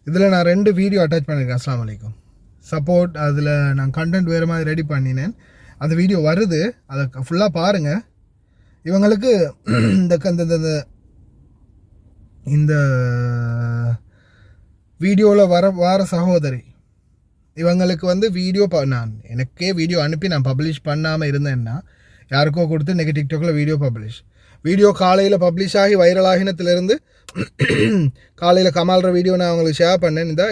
இதில் நான் 2 video attach பண்ணியிருக்கேன். அஸ்ஸலாமு அலைக்கும். சப்போர்ட் அதில் நான் கண்டென்ட் வேறு மாதிரி ரெடி பண்ணினேன். அந்த வீடியோ வருது, அதை ஃபுல்லாக பாருங்கள். இவங்களுக்கு இந்த இந்த வீடியோவில் வர சகோதரி இவங்களுக்கு வந்து வீடியோ நான் எனக்கே வீடியோ அனுப்பி நான் பப்ளிஷ் பண்ணாமல் இருந்தேன்னா யாருக்கோ கொடுத்து இன்றைக்கி டிக்டாக்கில் வீடியோ காலையில் பப்ளிஷ் ஆகி வைரல் ஆகினத்துலேருந்து காலையில் கமால்ற வீடியோ நான் அவங்களுக்கு ஷேர் பண்ணேன். இந்த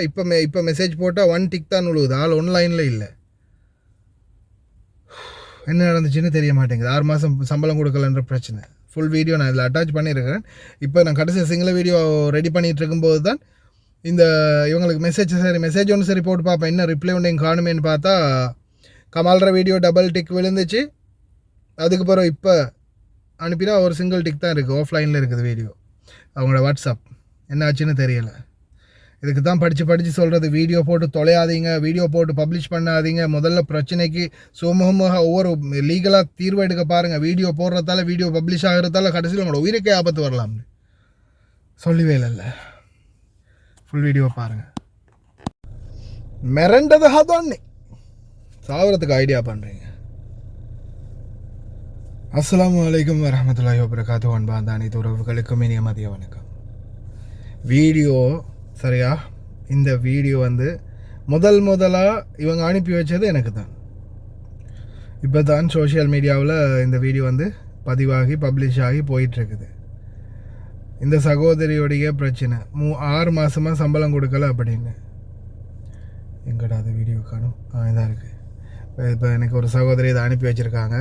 இப்போ மெசேஜ் போட்டால் 1 டிக் தான் உழுவுது, ஆள் ஒன்லைனில் இல்லை. என்ன நடந்துச்சுன்னு தெரிய மாட்டேங்குது. 6 மாதம் சம்பளம் கொடுக்கலன்ற பிரச்சனை. ஃபுல் வீடியோ நான் இதில் அட்டாச் பண்ணியிருக்கிறேன். இப்போ நான் கடைசி சிங்கிள் வீடியோ ரெடி பண்ணிகிட்டு இருக்கும்போது தான் இந்த இவங்களுக்கு மெசேஜ் ஒன்று சரி போட்டு பார்ப்பேன், என்ன ரிப்ளை ஒன்று எங்கள் காணுமேன்னு பார்த்தா கமால்ற வீடியோ டபுள் டிக் விழுந்துச்சு. அதுக்கு பிறகு இப்போ அனுப்பினா ஒரு சிங்கிள் டிக் தான் இருக்குது, ஆஃப்லைனில் இருக்குது வீடியோ. அவங்களோட வாட்ஸ்அப் என்ன ஆச்சுன்னு தெரியலை. இதுக்கு தான் படித்து சொல்கிறது, வீடியோ போட்டு தொலையாதீங்க, வீடியோ போட்டு பப்ளிஷ் பண்ணாதீங்க. முதல்ல பிரச்சனைக்கு சுமூகமாக ஒவ்வொரு லீகலாக தீர்வு எடுக்க பாருங்கள். வீடியோ போடுறதால வீடியோ பப்ளிஷ் ஆகிறதால கடைசியில் உங்களோட உயிருக்கே ஆபத்து வரலாம்னு சொல்லவே இல்லை. ஃபுல் வீடியோ பாருங்கள். மிரண்டதாக தான் சாவரத்துக்கு ஐடியா பண்ணுறீங்க. அஸ்ஸலாமு அலைக்கும் வரஹ்மத்துல்லாஹி வபரகாத்துஹு. அன்பார்ந்த அனைத்து உறவுகளுக்கும் இனிய மதிய வணக்கம். வீடியோ சரியா, இந்த வீடியோ வந்து முதலாக இவங்க அனுப்பி வச்சது எனக்கு தான். இப்போ தான் சோஷியல் மீடியாவில் இந்த வீடியோ வந்து பதிவாகி பப்ளிஷ் ஆகி போயிட்டுருக்குது. இந்த சகோதரியோடைய பிரச்சனை 6 மாதமாக சம்பளம் கொடுக்கல அப்படின்னு. எங்கடா அது வீடியோ காணும்? இதாக இருக்குது. இப்போ எனக்கு ஒரு சகோதரி இதை அனுப்பி வச்சுருக்காங்க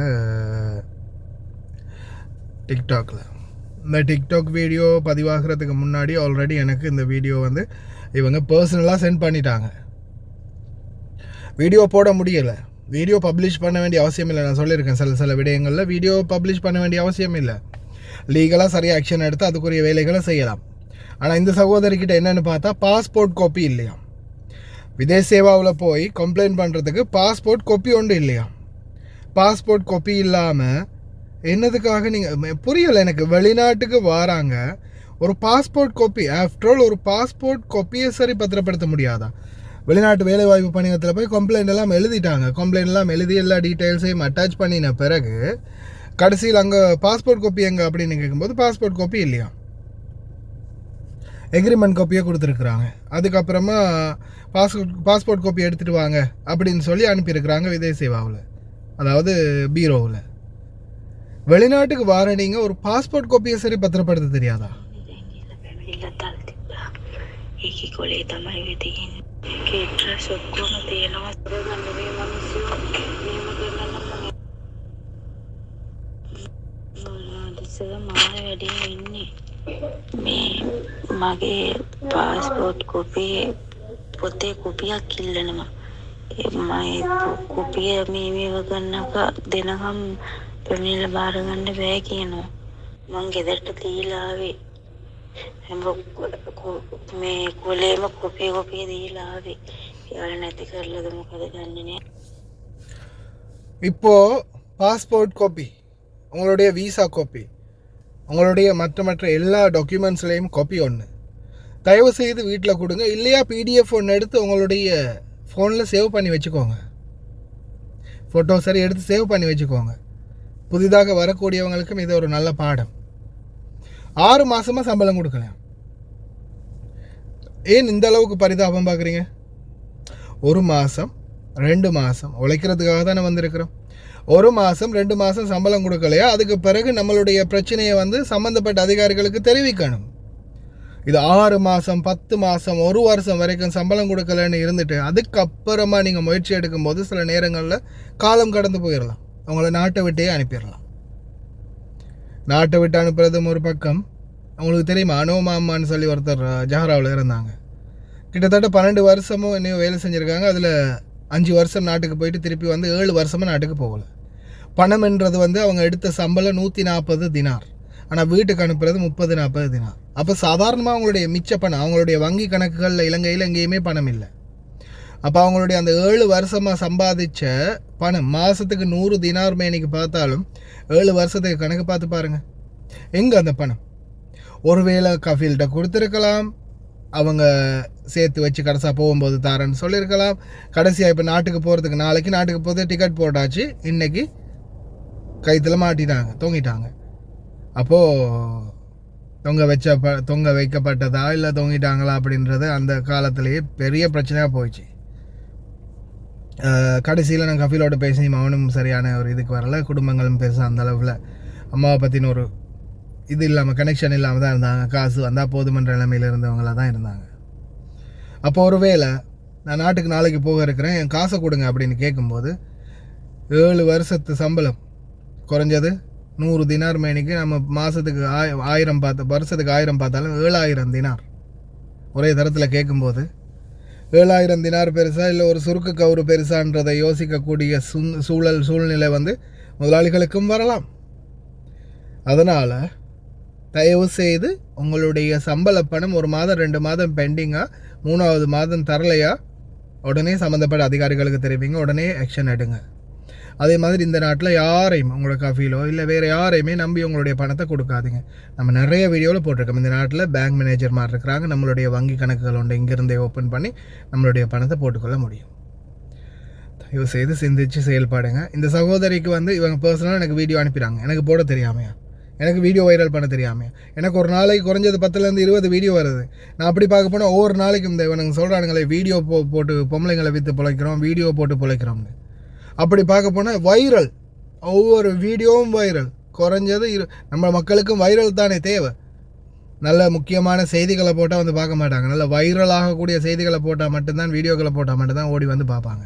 டிக்டாக்ல. இந்த டிக்டாக் வீடியோ பதிவாகிறதுக்கு முன்னாடி ஆல்ரெடி எனக்கு இந்த வீடியோ வந்து இவங்க பர்சனலாக சென்ட் பண்ணிட்டாங்க. வீடியோ போட முடியலை, வீடியோ பப்ளிஷ் பண்ண வேண்டிய அவசியம் இல்லை. நான் சொல்லியிருக்கேன் சில விடயங்களில் வீடியோ பப்ளிஷ் பண்ண வேண்டிய அவசியம் இல்லை. லீகலாக சரியாக ஆக்ஷன் எடுத்து அதுக்குரிய வேலைகளை செய்யலாம். ஆனால் இந்த சகோதரிக்கிட்ட என்னென்னு பார்த்தா பாஸ்போர்ட் காப்பி இல்லையா. விதேச சேவாவில் போய் கம்ப்ளைண்ட் பண்ணுறதுக்கு பாஸ்போர்ட் காப்பி ஒன்று இல்லையா. பாஸ்போர்ட் காப்பி இல்லாமல் என்னதுக்காக நீங்கள் புரியலை எனக்கு. வெளிநாட்டுக்கு வராங்க, ஒரு பாஸ்போர்ட் காப்பி, ஆஃப்டர் ஆல் ஒரு பாஸ்போர்ட் காப்பியை சரி பத்திரப்படுத்த முடியாதா? வெளிநாட்டு வேலைவாய்ப்பு பணியகத்தில் போய் கம்ப்ளைண்ட் எல்லாம் எழுதிட்டாங்க. கம்ப்ளைண்ட் எல்லாம் எழுதி எல்லா டீட்டெயில்ஸையும் அட்டாச் பண்ணின பிறகு கடைசியில் அங்கே பாஸ்போர்ட் காப்பி எங்கே அப்படின்னு கேட்கும்போது பாஸ்போர்ட் காப்பி இல்லையா, எக்ரிமெண்ட் காப்பியை கொடுத்துருக்குறாங்க. அதுக்கப்புறமா பாஸ்போர்ட் காப்பி எடுத்துகிட்டு வாங்க அப்படின்னு சொல்லி அனுப்பியிருக்கிறாங்க விதேச சேவாவில், அதாவது பீரோவில். வெளிநாட்டுக்கு வர நீங்கள் ஒரு பாஸ்போர்ட் காப்பியை சரி பத்திரப்படுத்த தெரியாதா? මගේ පාස්පෝට් කොපිය පොතේ කොපියක් ඉල්ලනවා. මම කොපිය මේව ගන්නක දෙනකම් පැමිණිල්ල බාර ගන්න බෑ කියනවා. මං ගෙදරට දීලා ආවේ. හැම මේ කොලේම කොපිය දීලා ආවේ. යාළ නැති කරලාද මොකද දන්නේ නෑ. இப்போது பாஸ்போர்ட் காப்பி, உங்களுடைய விசா காப்பி, உங்களுடைய மற்ற எல்லா டாக்குமெண்ட்ஸ்லேயும் காப்பி ஒன்று தயவு செய்து வீட்டில் கொடுங்க. இல்லையா பிடிஎஃப் ஒன்று எடுத்து உங்களுடைய ஃபோனில் சேவ் பண்ணி வச்சுக்கோங்க. ஃபோட்டோ சரி எடுத்து சேவ் பண்ணி வச்சுக்கோங்க. புதிதாக வரக்கூடியவங்களுக்கும் இது ஒரு நல்ல பாடம். 6 மாதமாக சம்பளம் கொடுக்கல. ஏன் இந்த அளவுக்கு பரிதாபம் பார்க்குறீங்க? 1 மாதம் 2 மாதம் உழைக்கிறதுக்காக தானே வந்திருக்கிறோம். 1 மாதம் 2 மாதம் சம்பளம் கொடுக்கலையா, அதுக்கு பிறகு நம்மளுடைய பிரச்சனையை வந்து சம்மந்தப்பட்ட அதிகாரிகளுக்கு தெரிவிக்கணும். இது 6 மாதம் 10 மாதம் 1 வருஷம் வரைக்கும் சம்பளம் கொடுக்கலன்னு இருந்துட்டு அதுக்கப்புறமா நீங்கள் முயற்சி எடுக்கும்போது சில நேரங்களில் காலம் கடந்து போயிடலாம். அவங்கள நாட்டை விட்டே அனுப்பிடலாம். நாட்டை விட்டு அனுப்புறதும் ஒரு பக்கம். அவங்களுக்கு தெரியுமா, அனோமாமான்னு சொல்லி ஒருத்தர் ஜஹராவில் இருந்தாங்க. கிட்டத்தட்ட 12 வருஷமும் இன்னும் வேலை செஞ்சுருக்காங்க. அதில் 5 வருஷம் நாட்டுக்கு போயிட்டு திருப்பி வந்து 7 வருஷமாக நாட்டுக்கு போகலை. பணம்ன்றது வந்து அவங்க எடுத்த சம்பளம் 140 தினார், ஆனால் வீட்டுக்கு அனுப்புறது 30-40 தினார். அப்போ சாதாரணமாக அவங்களுடைய மிச்ச பணம், அவங்களுடைய வங்கி கணக்குகளில் இலங்கையில் எங்கேயுமே பணம் இல்லை. அப்போ அவங்களுடைய அந்த 7 வருஷமாக சம்பாதிச்ச பணம் மாதத்துக்கு 100 தினார் மேனிக்கு பார்த்தாலும் 7 வருஷத்துக்கு கணக்கு பார்த்து பாருங்கள், எங்கே அந்த பணம்? ஒருவேளை கஃபீல்கிட்ட கொடுத்துருக்கலாம், அவங்க சேர்த்து வச்சு கடைசியாக போகும்போது தாரேன்னு சொல்லியிருக்கலாம். கடைசியாக இப்போ நாட்டுக்கு போகிறதுக்கு நாளைக்கு நாட்டுக்கு போகிறது டிக்கெட் போட்டாச்சு, இன்றைக்கி கைத்தில் மாட்டிட்டாங்க, தொங்கிட்டாங்க. அப்போது தொங்க வைக்கப்பட்டதா இல்லை தொங்கிட்டாங்களா அப்படின்றது அந்த காலத்திலேயே பெரிய பிரச்சனையாக போயிடுச்சு. கடைசியில் நான் கஃபீலோட பேசி அவனும் சரியான ஒரு இதுக்கு வரல, குடும்பங்களும் பெருசாக அந்த அளவில் அம்மாவை பற்றின ஒரு இது இல்லாமல் கனெக்ஷன் இல்லாமல் தான் இருந்தாங்க. காசு வந்தால் போதுமன்ற நிலைமையில் இருந்தவங்களாக தான் இருந்தாங்க. அப்போ ஒரு வேளை நான் நாட்டுக்கு நாளைக்கு போக இருக்கிறேன், என் காசை கொடுங்க அப்படின்னு கேட்கும்போது 7 வருஷத்து சம்பளம் குறைஞ்சது 100 தினார் மேனிக்கு நம்ம மாதத்துக்கு 1000 வருஷத்துக்கு 1000 பார்த்தாலும் 7000 தினார் ஒரே தரத்தில் கேட்கும்போது 7000 தினார் பெருசா இல்லை ஒரு சுருக்கு கவுறு பெருசான்றதை யோசிக்கக்கூடிய சூழ்நிலை வந்து முதலாளிகளுக்கும் வரலாம். அதனால் தயவு செய்து உங்களுடைய சம்பள பணம் 1 மாதம் 2 மாதம் பெண்டிங்காக 3வது மாதம் தரலையா உடனே சம்மந்தப்பட்ட அதிகாரிகளுக்கு தெரிவிங்க, உடனே ஆக்ஷன் எடுங்க. அதே மாதிரி இந்த நாட்டில் யாரையும் உங்களோட கஃபீலோ இல்லை வேறு யாரையுமே நம்பி உங்களுடைய பணத்தை கொடுக்காதீங்க. நம்ம நிறைய வீடியோவில் போட்டிருக்கோம். இந்த நாட்டில் பேங்க் மேனேஜர் மாதிரி இருக்கிறாங்க, நம்மளுடைய வங்கி கணக்குகள் உண்டு, இங்கேருந்தே ஓப்பன் பண்ணி நம்மளுடைய பணத்தை போட்டுக்கொள்ள முடியும். தயவு செய்து சிந்திச்சு செயல்பாடுங்க. இந்த சகோதரிக்கு வந்து இவங்க பர்சனலாக எனக்கு வீடியோ அனுப்பிடுறாங்க, எனக்கு போட தெரியாமையா, எனக்கு வீடியோ வைரல் பண்ண தெரியாமல். எனக்கு ஒரு நாளைக்கு குறைஞ்சது 10லேருந்து 20 வீடியோ வருது. நான் அப்படி பார்க்க போனால் ஒவ்வொரு நாளைக்கும் இந்த இவனுங்க சொல்கிறானுங்களே வீடியோ போட்டு பொம்பளைங்களை விற்று பிழைக்கிறோம், வீடியோ போட்டு பிழைக்கிறோம்னு. அப்படி பார்க்க போனால் வைரல், ஒவ்வொரு வீடியோவும் வைரல். குறைஞ்சது நம்ம மக்களுக்கும் வைரல் தானே தேவை. நல்ல முக்கியமான செய்திகளை போட்டால் வந்து பார்க்க மாட்டாங்க. நல்ல வைரல் ஆகக்கூடிய செய்திகளை போட்டால் மட்டும்தான், வீடியோக்களை போட்டால் மட்டும்தான் ஓடி வந்து பார்ப்பாங்க.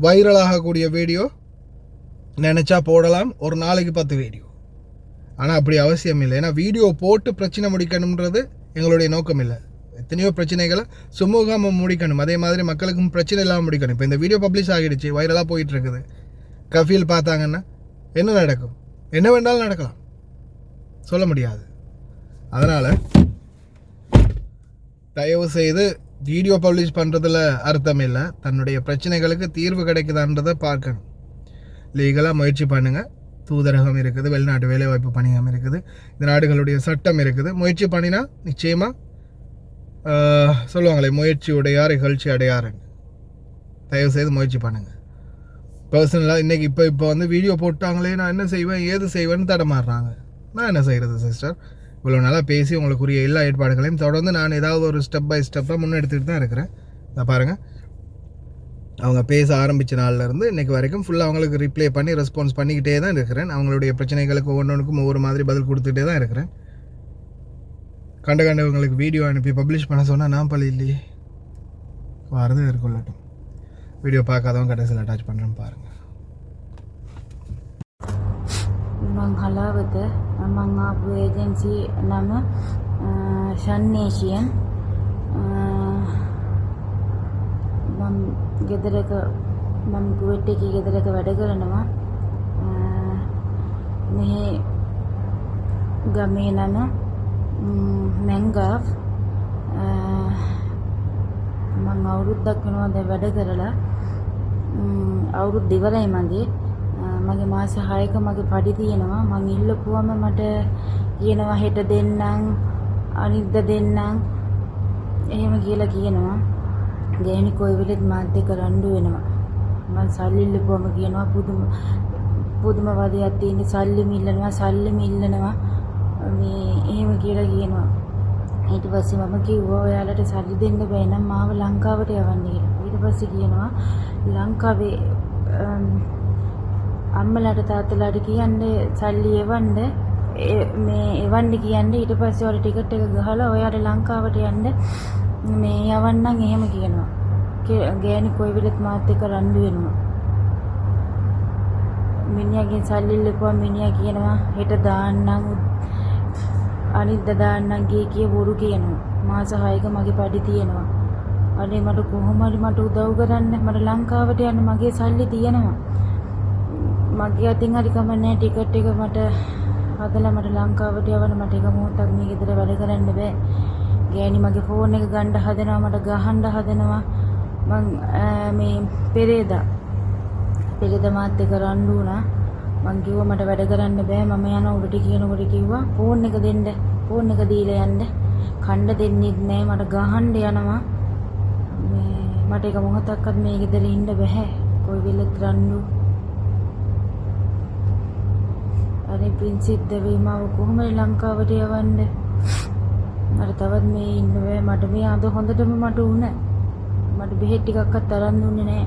வைரல் ஆகக்கூடிய வீடியோ நினச்சா போடலாம், ஒரு நாளைக்கு 10 வீடியோ. ஆனால் அப்படி அவசியம் இல்லை. ஏன்னா வீடியோ போட்டு பிரச்சனை முடிக்கணுன்றது எங்களுடைய நோக்கம் இல்லை. எத்தனையோ பிரச்சனைகளை சுமூகமாக முடிக்கணும், அதே மாதிரி மக்களுக்கும் பிரச்சனை இல்லாமல் முடிக்கணும். இப்போ இந்த வீடியோ பப்ளிஷ் ஆகிடுச்சு, வைரலாக போயிட்டுருக்குது. கஃபீல் பார்த்தாங்கன்னா என்ன நடக்கும்? என்ன வேண்டாலும் நடக்கலாம், சொல்ல முடியாது. அதனால் தயவு செய்து வீடியோ பப்ளிஷ் பண்ணுறதுல அர்த்தம் இல்லை. தன்னுடைய பிரச்சனைகளுக்கு தீர்வு கிடைக்குதான்றதை பார்க்கணும். லீகலாக முயற்சி பண்ணுங்கள். தூதரகம் இருக்குது, வெளிநாட்டு வேலைவாய்ப்பு பணியம் இருக்குது, இந்த நாடுகளுடைய சட்டம் இருக்குது. முயற்சி பண்ணினா நிச்சயமாக சொல்லுவாங்களே, முயற்சி உடையார் இகழ்ச்சி அடையாருன்னு. தயவு செய்து முயற்சி பண்ணுங்கள். பர்சனலாக இன்றைக்கி இப்போ வந்து வீடியோ போட்டாங்களே, நான் என்ன செய்வேன் ஏது செய்வேன்னு தடமாறுறாங்க. நான் என்ன செய்கிறது சிஸ்டர்? இவ்வளோ நாளாக பேசி உங்களுக்குரிய எல்லா ஏற்பாடுகளையும் தொடர்ந்து நான் ஏதாவது ஒரு ஸ்டெப் பை ஸ்டெப்பாக முன்னெடுத்துகிட்டு தான் இருக்கிறேன். இதை பாருங்கள், அவங்க பேச ஆரம்பித்த நாள்லேருந்து இன்றைக்கி வரைக்கும் ஃபுல்லாக அவங்களுக்கு ரிப்ளை பண்ணி ரெஸ்பான்ஸ் பண்ணிக்கிட்டே தான் இருக்கிறேன். அவங்களுடைய பிரச்சனைகளுக்கு ஒவ்வொன்றுக்கும் ஒவ்வொரு மாதிரி பதில் கொடுத்துட்டே தான் இருக்கிறேன். கண்டவங்களுக்கு வீடியோ அனுப்பி பப்ளிஷ் பண்ண சொன்னால் நான் பள்ளி இல்லையே, வரது இருக்கொள்ளட்டும். வீடியோ பார்க்காதவங்க கடைசியில் அட்டாச் பண்ணுறேன் பாருங்கள். මං හලාවත මං ආපු ඒජන්සි නම ෂන්නේෂියන්. මම ගෙදරක මම කුවේට් එකේ ගෙදරක වැඩ කරනවා. මෙහි ගමේ නම මැංගාව්. මං අවුරුද්දක් වෙනවා දැන් වැඩ කරලා. අවුරුද්ද ඉවරයි මගේ. මගේ මාස 6ක මගේ පඩි තියෙනවා. මං ඉල්ලපුවම මට කියනවා හෙට දෙන්නම්, අනිද්දා දෙන්නම්, එහෙම කියලා කියනවා. ගෑණි කොයි වෙලෙත් මාත් එක්ක රණ්ඩු වෙනවා. මං සල්ලි ඉල්ලපුවම කියනවා පුදුම වදයක් තියෙන, සල්ලිම ඉල්ලනවා මේ එහෙම කියලා කියනවා. ඊට පස්සේ මම කිව්වා ඔයාලට සල්ලි දෙන්න බෑ නම් මාව ලංකාවට යවන්න කියලා. ඊට පස්සේ කියනවා ලංකාවේ අම්මලාට තාත්තලාට කියන්නේ සල්ලි එවන්න, මේ එවන්න කියන්නේ. ඊට පස්සේ ඔයාලා ටිකට් එක ගහලා ඔයාලා ලංකාවට යන්න මේ යවන්නම් එහෙම කියනවා. ගෑණි කොයි වෙලෙත් මාත් එක්ක රණ්ඩු වෙනවා. මිනිහගෙන් සල්ලි ඉල්ලපුවා මිනිහා කියනවා හෙට දාන්නම්, අනිද්දා දාන්නම් කිය බොරු කියනවා. මාස 6ක මගේ පඩි තියෙනවා. අනේ මට කොහොම හරි මට උදව් කරන්න, මට ලංකාවට යන්න මගේ සල්ලි තියෙනවා. මගේ අතින් හරි කමන්නේ ටිකට් එක මට හදලා මට ලංකාවට යවන්න. මට එක මොහොතක් මේ ගෙදර වැඩ කරන්න බෑ. ගෑණි මගේ ෆෝන් එක ගන්න හදනවා, මට ගහන්න හදනවා. මං මේ පෙරේදා මාත් එක්ක රණ්ඩු වුණා. මං කිව්වා මට වැඩ කරන්න බෑ, මම යනවා උඩට කියනකොට කිව්වා ෆෝන් එක දෙන්න, ෆෝන් එක දීලා යන්න. කණ්ඩ දෙන්නෙත් නෑ මට ගහන්න යනවා මේ මට එක මොහොතක්වත් මේ ගෙදර ඉන්න බෑ කොයි වෙලෙත් රණ්ඩු අනේ ප්‍රින්සිත් දෙවිමාව කොහොමද ලංකාවට යවන්නේ මට තවත් මේ ඉන්න බෑ මට මේ අද හොඳටම මට උණ මට බෙහෙත් ටිකක්වත් අරන් දුන්නේ නෑ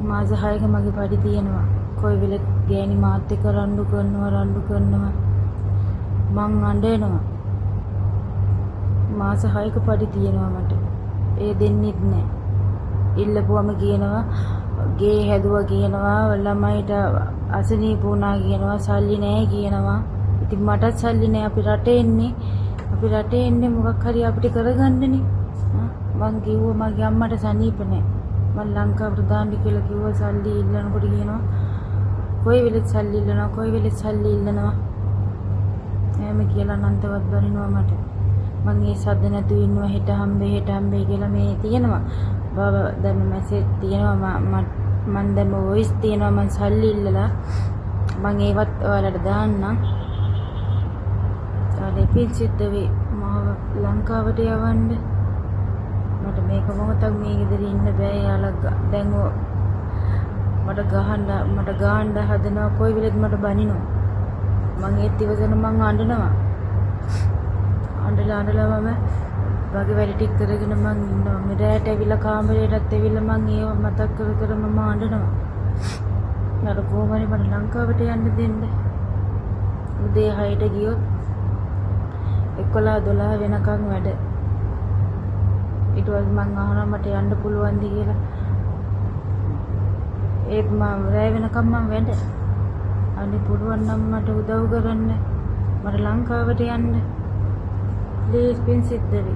මාස 6ක මගේ පඩි තියෙනවා කොයි වෙලෙත් ගෑණි මාත් එක්ක රණ්ඩු කරනවා මං අඬනවා මාස 6ක පඩි තියෙනවා මට ඒ දෙන්නෙත් නෑ ඉල්ලපුවම කියනවා ගේ හැදුවා කියනවා ළමයිට අසනීප වුණා කියනවා සල්ලි නෑ කියනවා ඉතින් මටත් සල්ලි නෑ අපි රටේ එන්නේ මොකක් හරි අපිට කරගන්නනේ මං කිව්වා මගේ අම්මට සනීප නෑ මං ලංකාවට දාන්න කියලා කිව්වා සල්ලි ඉල්ලනකොට කියනවා කොයි වෙලෙත් සල්ලි ඉල්ලනවා එහෙම කියලා අනන්තවත් බනිනවා මට මං ඒ සද්ද නැතුව ඉන්නවා හෙට හම්බේ කියලා මේ තියෙනවා බාබා දැන් මැසේජ් තියෙනවා මං දැන් වොයිස් තියෙනවා මං සල්ලි ඉල්ලලා මං ඒවත් ඔයාලට දාන්නම් අනේ පිච්චිත් දෙවි මාව ලංකාවට යවන්න මට මේක මොහොතක් මේ ගෙදර ඉන්න බෑ යාළුවා දැන් මට ගහන්න හදනවා කොයි වෙලෙත් මට බනිනවා මං ඒත් ඉවසන මං අඬනවා මම වගේ වැඩ ටික කරගෙන මං ඉන්නවා මේ රැට ඇවිල්ලා කාමරේටත් ඇවිල්ලා මං ඒව මතක් කර මම අඬනවා මට කොහොම හරි මට ලංකාවට යන්න දෙන්න උදේ 6ට ගියොත් 11-12 වෙනකන් වැඩ ඊට පස්සේ මං අහනවා මට යන්න පුළුවන්ද කියලා ඒත් මම රැ වෙනකම් මම වැඩ අනේ පුළුවන් නම් මට උදව් කරන්න මට ලංකාවට යන්න ප්ලීස් පින් සිද්දවි